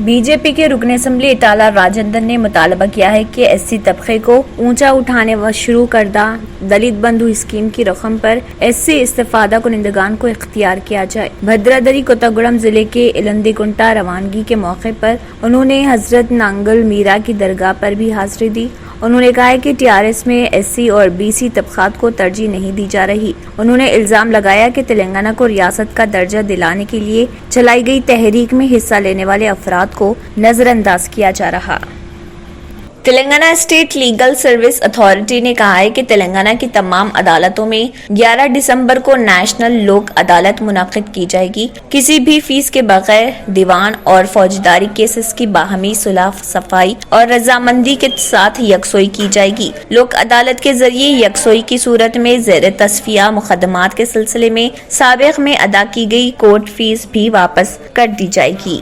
B J پی کے رکن assembly Atala Rajendra نے مطالبہ کیا ہے کہ ایس سی طبقے کو اونچا اٹھانے و شروع کردہ دلت بندھو اسکیم کی رقم پر ایس سی استفادہ کنندگان کو اختیار کیا جائے۔ بھدرادری کوتاگوڑم ضلع کے الندی کنٹا روانگی کے موقع پر انہوں نے حضرت نانگل میرا کی درگاہ پر بھی حاضری دی۔ انہوں نے کہا کہ ٹی آر ایس میں ایس سی اور بی سی طبقات کو ترجیح نہیں دی جا رہی۔ انہوں نے الزام لگایا کہ تلنگانہ کو ریاست کا درجہ دلانے کے لیے چلائی گئی تحریک میں حصہ لینے والے افراد کو نظر انداز کیا جا رہا۔ Telangana state legal service authority نے کہا ہے کہ تلنگانہ کی تمام عدالتوں میں 11 دسمبر کو نیشنل لوک عدالت منعقد کی جائے گی۔ کسی بھی فیس کے بغیر دیوان اور فوجداری کیسز کی باہمی صلح صفائی اور رضامندی کے ساتھ یکسوئی کی جائے گی۔ لوک عدالت کے ذریعے یکسوئی کی صورت میں زیر تصفیہ مقدمات کے سلسلے میں سابق میں ادا کی گئی کورٹ فیس بھی واپس کر دی جائے گی۔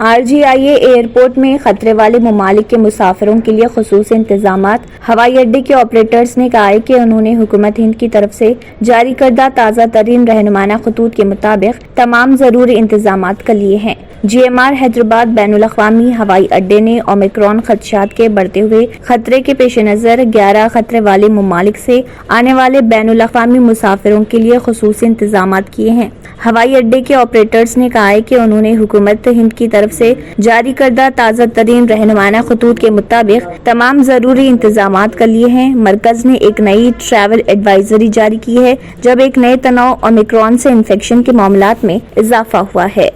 آر جی آئی اے ایئرپورٹ میں خطرے والے ممالک کے مسافروں کے لیے خصوصی انتظامات۔ ہوائی اڈے کے آپریٹرز نے کہا ہے کہ انہوں نے حکومت ہند کی طرف سے جاری کردہ تازہ ترین رہنمانہ خطوط کے مطابق تمام ضروری انتظامات کر لیے ہیں۔ جی ایم آر حیدرآباد بین الاقوامی ہوائی اڈے نے اومیکرون خدشات کے بڑھتے ہوئے خطرے کے پیش نظر 11 خطرے والے ممالک سے آنے والے بین الاقوامی مسافروں کے لیے خصوصی انتظامات کیے ہیں۔ ہوائی اڈے کے آپریٹرز نے کہا ہے کہ انہوں نے حکومت ہند کی طرف سے جاری کردہ تازہ ترین رہنمانہ خطوط کے مطابق تمام ضروری انتظامات کر لیے ہیں۔ مرکز نے ایک نئی ٹریول ایڈوائزری جاری کی ہے جب ایک نئے تنوع اومیکرون سے انفیکشن کے معاملات میں اضافہ ہوا ہے۔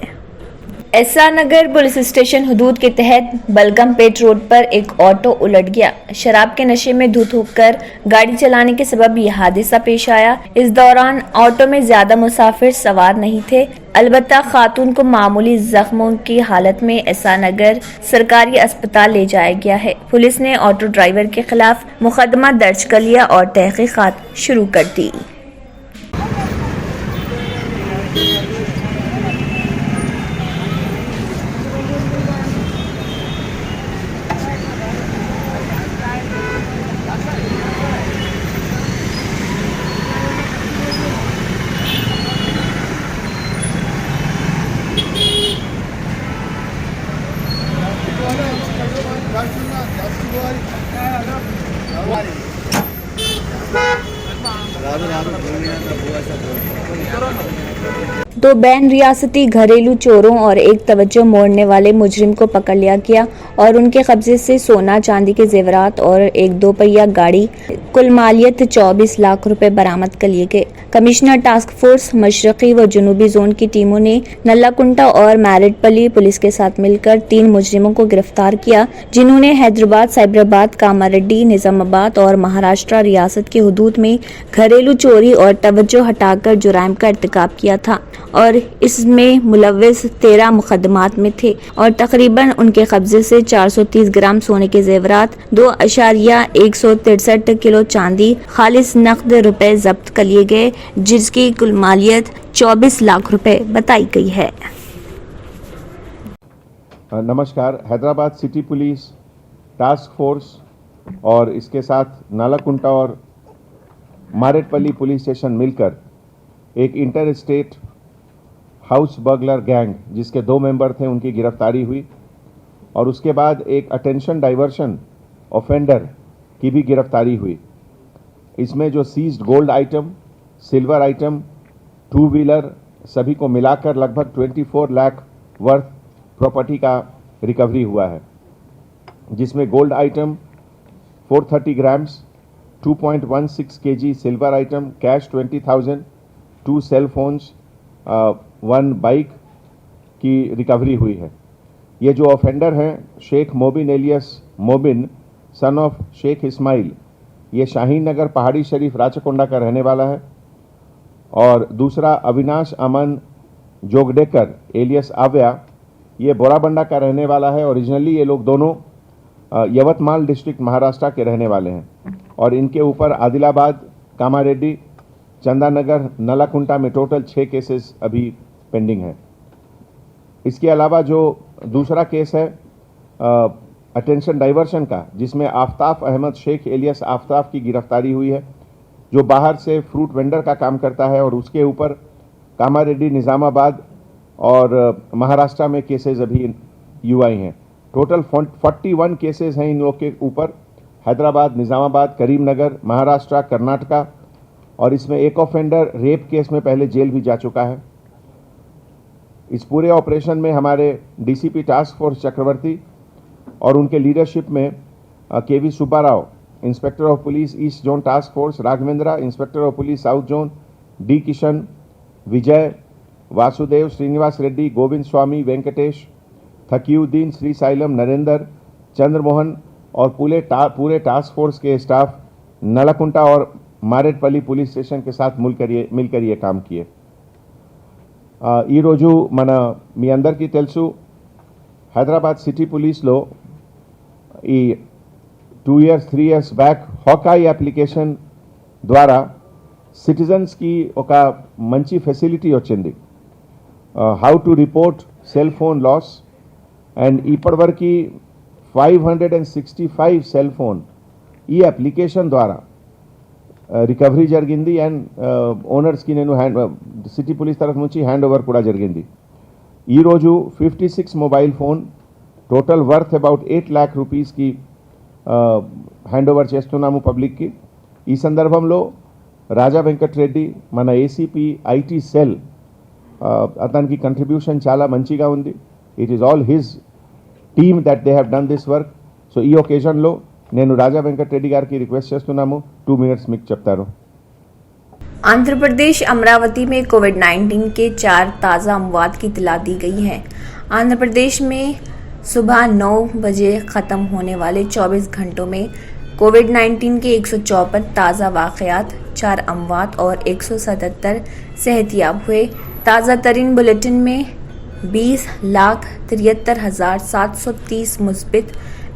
S R Nagar police station حدود کے تحت بلگم پیٹ روڈ پر ایک آٹو الٹ گیا۔ شراب کے نشے میں دھت ہو کر گاڑی چلانے کے سبب یہ حادثہ پیش آیا۔ اس دوران آٹو میں زیادہ مسافر سوار نہیں تھے، البتہ خاتون کو معمولی زخموں کی حالت میں ایس آر نگر سرکاری اسپتال لے جایا گیا ہے۔ پولیس نے آٹو ڈرائیور کے خلاف مقدمہ درج کر لیا اور تحقیقات شروع کر دی۔ دو بین ریاستی گھریلو چوروں اور ایک توجہ موڑنے والے مجرم کو پکڑ لیا گیا اور ان کے قبضے سے سونا چاندی کے زیورات اور ایک 2 پہیہ گاڑی کل مالیت 24 لاکھ روپے برآمد کر لیے گئے۔ کمشنر ٹاسک فورس مشرقی و جنوبی زون کی ٹیموں نے نلا کنٹا اور میرٹ پلی پولیس کے ساتھ مل کر 3 مجرموں کو گرفتار کیا جنہوں نے حیدرآباد، سائبرآباد، کاماریڈی، نظام آباد اور مہاراشٹر ریاست کی حدود میں گھریلو چوری اور توجہ ہٹا کر جرائم کا ارتکاب کیا تھا اور اس میں ملوث 13 مقدمات میں تھے اور تقریباً ان کے قبضے سے 430 گرام سونے کے زیورات، 2.163 کلو چاندی، خالص نقد روپے ضبط کر لیے گئے جس کی کل مالیت 24 لاکھ روپے بتائی گئی ہے۔ نمسکار، Hyderabad city police task force اور اس کے ساتھ نالا کنٹا اور ماریٹ پلی پولیس اسٹیشن مل کر ایک inter state house burglar gang جس کے 2 ممبر تھے ان کی گرفتاری ہوئی اور اس کے بعد ایک اٹینشن ڈائیورشن اوفینڈر کی بھی گرفتاری ہوئی۔ اس میں جو seized gold item, silver item, 2 wheeler سبھی کو ملا کر لگ بھگ 24 لاکھ ورتھ پراپرٹی کا ریکوری ہوا ہے، جس میں gold item 430 grams, 2.16 kg silver item, cash 20,000، 2 cell phones, 1 bike کی ریکوری ہوئی ہے۔ یہ جو آفینڈر ہیں شیخ موبن ایلیس موبن سن آف شیخ اسماعیل، یہ شاہین نگر پہاڑی شریف راچکونڈا کا رہنے والا ہے، اور دوسرا اویناش امن جوگڈیکر ایلیس آویا، یہ بورا بنڈا کا رہنے والا ہے۔ اوریجنلی یہ لوگ دونوں یوتمال ڈسٹرکٹ مہاراشٹر کے رہنے والے ہیں اور ان کے اوپر عادل آباد، کاماریڈی، چندا نگر، نلا کنٹا میں ٹوٹل 6 کیسز ابھی پینڈنگ ہیں۔ اس کے علاوہ جو دوسرا کیس ہے اٹینشن ڈائیورشن کا، جس میں آفتاب احمد شیخ ایلیس آفتاب کی گرفتاری ہوئی ہے، جو باہر سے فروٹ وینڈر کا کام کرتا ہے، اور اس کے اوپر کاماریڈی، نظام آباد اور مہاراشٹر میں کیسز ابھی यूआई हैं। टोटल 41 केसेस हैं इन लोग के ऊपर, हैदराबाद, निज़ामाबाद, करीमनगर, महाराष्ट्र, कर्नाटका, और इसमें एक ऑफेंडर रेप केस में पहले जेल भी जा चुका है। इस पूरे ऑपरेशन में हमारे डीसीपी टास्क फोर्स चक्रवर्ती और उनके लीडरशिप में K V Subbarao, inspector of police east zone task force, Raghavendra, inspector of police south zone, D Kishan, Vijay, Vasudev, Srinivas Reddy, Govind Swamy, Venkatesh, Taqiuddin, Srisailam, Narendra, Chandramohan और पूरे टास्क फोर्स के स्टाफ नलकुंटा और मारेटपल्ली पुलिस स्टेशन के साथ मिलकर ये काम किए। ఈ రోజు మీ అందరికీ తెలుసు, హైదరాబాద్ సిటీ పోలీస్లో ఈ 2 years 3 years back Hawkeye application ద్వారా సిటిజన్స్కి ఒక మంచి ఫెసిలిటీ వచ్చింది, how to report cell phone loss, and ఇప్పటివరకు 565 సెల్ ఫోన్ ఈ అప్లికేషన్ ద్వారా రికవరీ జరిగింది, అండ్ ఓనర్స్కి నేను సిటీ పోలీస్ తరఫు నుంచి హ్యాండ్ ఓవర్ కూడా జరిగింది। ఈరోజు 56 mobile phone total worth about 8 lakh రూపీస్కి హ్యాండ్ ఓవర్ చేస్తున్నాము పబ్లిక్కి। ఈ సందర్భంలో రాజా వెంకటరెడ్డి, మన ఏసీపీ ఐటీ సెల్, అతనికి కంట్రిబ్యూషన్ చాలా మంచిగా ఉంది। It is all his team that they have done this work. So ఈ ఒకేజన్లో నేను రాజా వెంకటరెడ్డి గారికి రిక్వెస్ట్ చేస్తున్నాము, 2 minutes మీకు చెప్తారు। आंध्र प्रदेश अमरावती में कोविड-19 के 4 ताज़ा अमवात की इतला दी गई है। आंध्र प्रदेश में सुबह 9 बजे ख़त्म होने वाले 24 घंटों में कोविड-19 के 154 ताज़ा वाक़यात, 4 अमवात और 177 सेहतियाब हुए। ताज़ा तरीन बुलेटिन में 20,73,730 मुस्बित,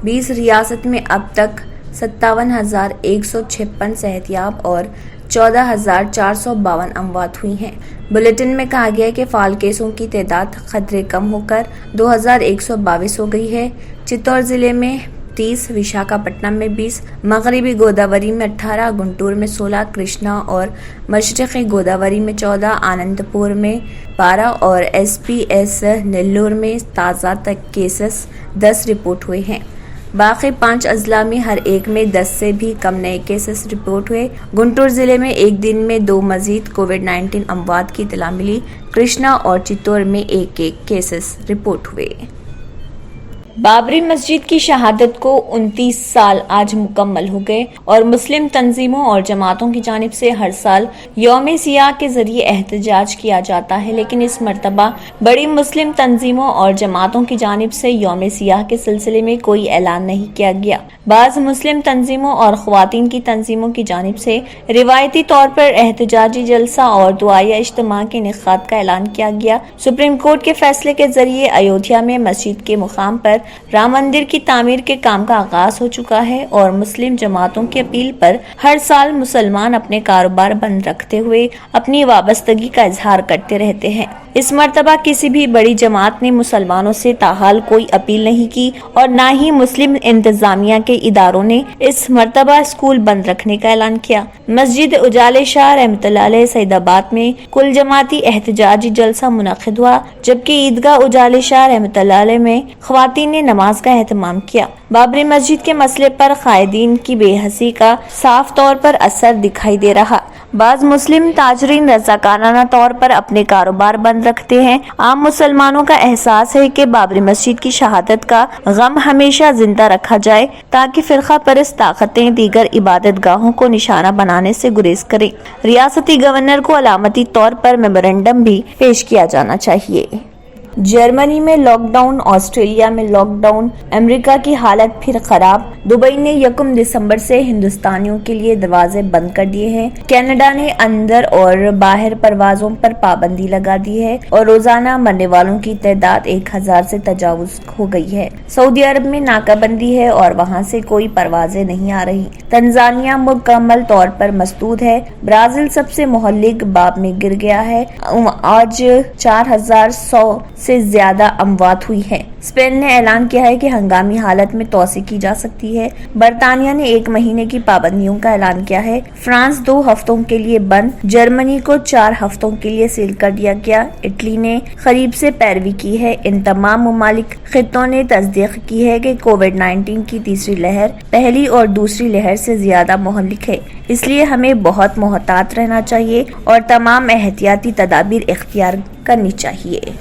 20 रियासत में अब तक 57,156 सेहतियाब और 14,452 अमवात हुई हैं। बुलेटिन में कहा गया है कि फाल केसों की तादाद खतरे कम होकर 2,122 हो गई है। चित्तौड़ जिले में 30, विशाखापट्टनम में 20, मगरबी गोदावरी में 18, गुंटूर में 16, कृष्णा और मशरक़ी गोदावरी में 14, आनंदपुर में 12 और एसपीएस नेल्लोर में ताज़ा तक केसेस 10 रिपोर्ट हुए हैं। बाकी 5 अजला में हर एक में 10 से भी कम नए केसेस रिपोर्ट हुए। गुंटूर जिले में एक दिन में 2 मजीद कोविड-19 अमवात की इतला मिली। कृष्णा और चित्तौड़ में 1-1 केसेस रिपोर्ट हुए। बाबरी मस्जिद की शहादत को 29 साल आज मुकम्मल हो गए और मुस्लिम तंजीमों और जमातों की जानिब से हर साल यौम सियाह के जरिए एहतजाज किया जाता है, लेकिन इस मरतबा बड़ी मुस्लिम तंजीमों और जमातों की जानिब से यौम सियाह के सिलसिले में कोई ऐलान नहीं किया गया। बाज़ मुस्लिम तंजीमों और ख्वातीन की तंजीमों की जानिब से रिवायती तौर पर एहतजाजी जलसा और दुआया इज्तिमा के इनेकाद का ऐलान किया गया। सुप्रीम कोर्ट के फैसले के जरिए अयोध्या में मस्जिद के मुकाम पर राम मंदिर की तामीर के काम का आगाज हो चुका है और मुस्लिम जमातों की अपील पर हर साल मुसलमान अपने कारोबार बंद रखते हुए अपनी वाबस्तगी का इजहार करते रहते हैं। इस मर्तबा किसी भी बड़ी जमात ने मुसलमानों से ताहाल कोई अपील नहीं की और न ही मुस्लिम इंतजामिया के इदारों ने इस मर्तबा स्कूल बंद रखने का ऐलान किया। मस्जिद उजाले शाह रहमतुल्लाह अलैह सईदाबाद में कुल जमाती एहतजाजी जलसा मुनक़िद हुआ, जबकि ईदगाह उजाले शाह रहमतुल्लाह अलैह में ख्वातीन ने नमाज का एहतमाम किया। बाबरी मस्जिद के मसले पर कायदीन की बेहसी का साफ तौर पर असर दिखाई दे रहा। बाज मुस्लिम ताजरीन रज़ाकाराना तौर पर अपने कारोबार बंद रखते हैं। आम मुसलमानों का एहसास है कि बाबरी मस्जिद की शहादत का गम हमेशा जिंदा रखा जाए ताकि फिरका परस्त ताकतें दीगर इबादत गाहों को निशाना बनाने से गुरेज करें। रियासती गवर्नर को अलामती तौर पर मेमोरेंडम भी पेश किया जाना चाहिए। जर्मनी में लॉकडाउन, ऑस्ट्रेलिया में लॉकडाउन, अमेरिका की हालत फिर खराब। दुबई ने 1 दिसंबर से हिंदुस्तानियों के लिए दरवाजे बंद कर दिए हैं। कनाडा ने अंदर और बाहर परवाजों पर पाबंदी लगा दी है और रोजाना मरने वालों की तादाद 1000 से तजावुज हो गई है। सऊदी अरब में नाकाबंदी है और वहां से कोई परवाजें नहीं आ रही। तंजानिया मुकम्मल तौर पर मसदूद है। ब्राजील सबसे मोहल्लिक बाब में गिर गया है। आज 4100 से ज्यादा अमवात हुई है। स्पेन ने ऐलान किया है कि हंगामी हालत में तोसी की जा सकती है। बरतानिया ने 1 महीने की पाबंदियों का ऐलान किया है। फ्रांस 2 हफ्तों के लिए बंद, जर्मनी को 4 हफ्तों के लिए सील कर दिया गया। इटली ने करीब से पैरवी की है। इन तमाम ममालिक खित्तों ने तस्दीक की है कि कोविड-19 की तीसरी लहर पहली और दूसरी लहर से ज्यादा मुहल्लिक है, इसलिए हमें बहुत मोहतात रहना चाहिए और तमाम एहतियाती तदाबीर इख्तियार करनी चाहिए।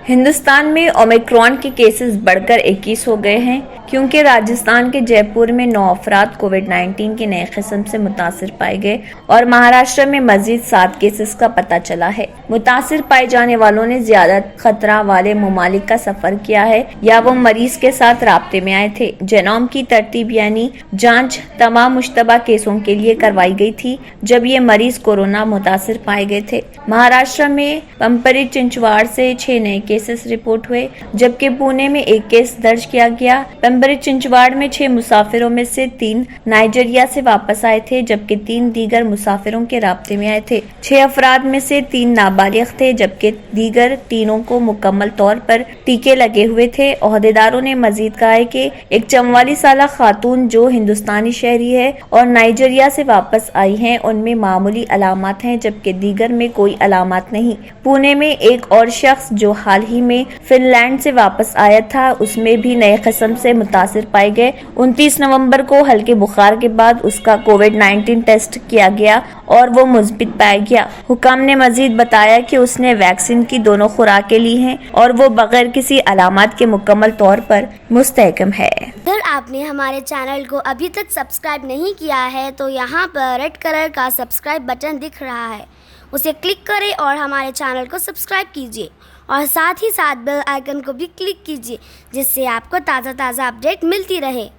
हिंदुस्तान में ओमिक्रॉन के केसेस बढ़कर 21 हो गए हैं, क्योंकि राजस्थान के जयपुर में 9 अफराद कोविड-19 के नए किस्म से मुतासिर पाए गए और महाराष्ट्र में मजीद 7 केसेस का पता चला है। मुतासिर पाए जाने वालों ने ज्यादा खतरा वाले ममालिक का सफर किया है या वो मरीज के साथ राब्ते में आए थे। जेनोम की तरतीब यानी जांच तमाम मुश्तबा केसों के लिए करवाई गई थी जब ये मरीज कोरोना मुतासिर पाए गए थे। महाराष्ट्र में पंपरी चिंचवाड़ से 6 नए केसेस रिपोर्ट हुए, जबकि पुणे में 1 केस दर्ज किया गया। पंपरी चिंचवाड़ में 6 मुसाफिरों में से 3 नाइजीरिया से वापस आए थे, जबकि 3 दीगर मुसाफिरों के राब्ते में आए थे। 6 अफराद में से 3 नाबालिग थे, जबकि दीगर तीनों को मुकम्मल तौर पर टीके लगे हुए थे। ओहदेदारों ने मजीद कहा है कि एक 44 साल खातून जो हिंदुस्तानी शहरी है और नाइजीरिया से वापस आई हैं, उनमें मामूली अलामत हैं, जबकि दीगर में कोई अलामत नहीं। पुणे में एक और शख्स जो हाल ही में फिनलैंड से वापस आया था, उसमें भी नए किस्म से मुतासिर पाए गए। 29 नवंबर को हल्के बुखार के बाद उसका कोविड-19 टेस्ट किया गया और वो मुस्बित पाया गया। हुकाम ने मजीद बताया कि उसने वैक्सीन की दोनों खुराकें ली हैं और वो बगैर किसी अलामत के मुकम्मल तौर पर मुस्तहकम है। अगर आपने हमारे चैनल को अभी तक सब्सक्राइब नहीं किया है तो यहाँ पर रेड कलर का सब्सक्राइब बटन दिख रहा है, उसे क्लिक करें और हमारे चैनल को सब्सक्राइब कीजिए और साथ ही साथ बेल आइकन को भी क्लिक कीजिए, जिससे आपको ताज़ा अपडेट मिलती रहे।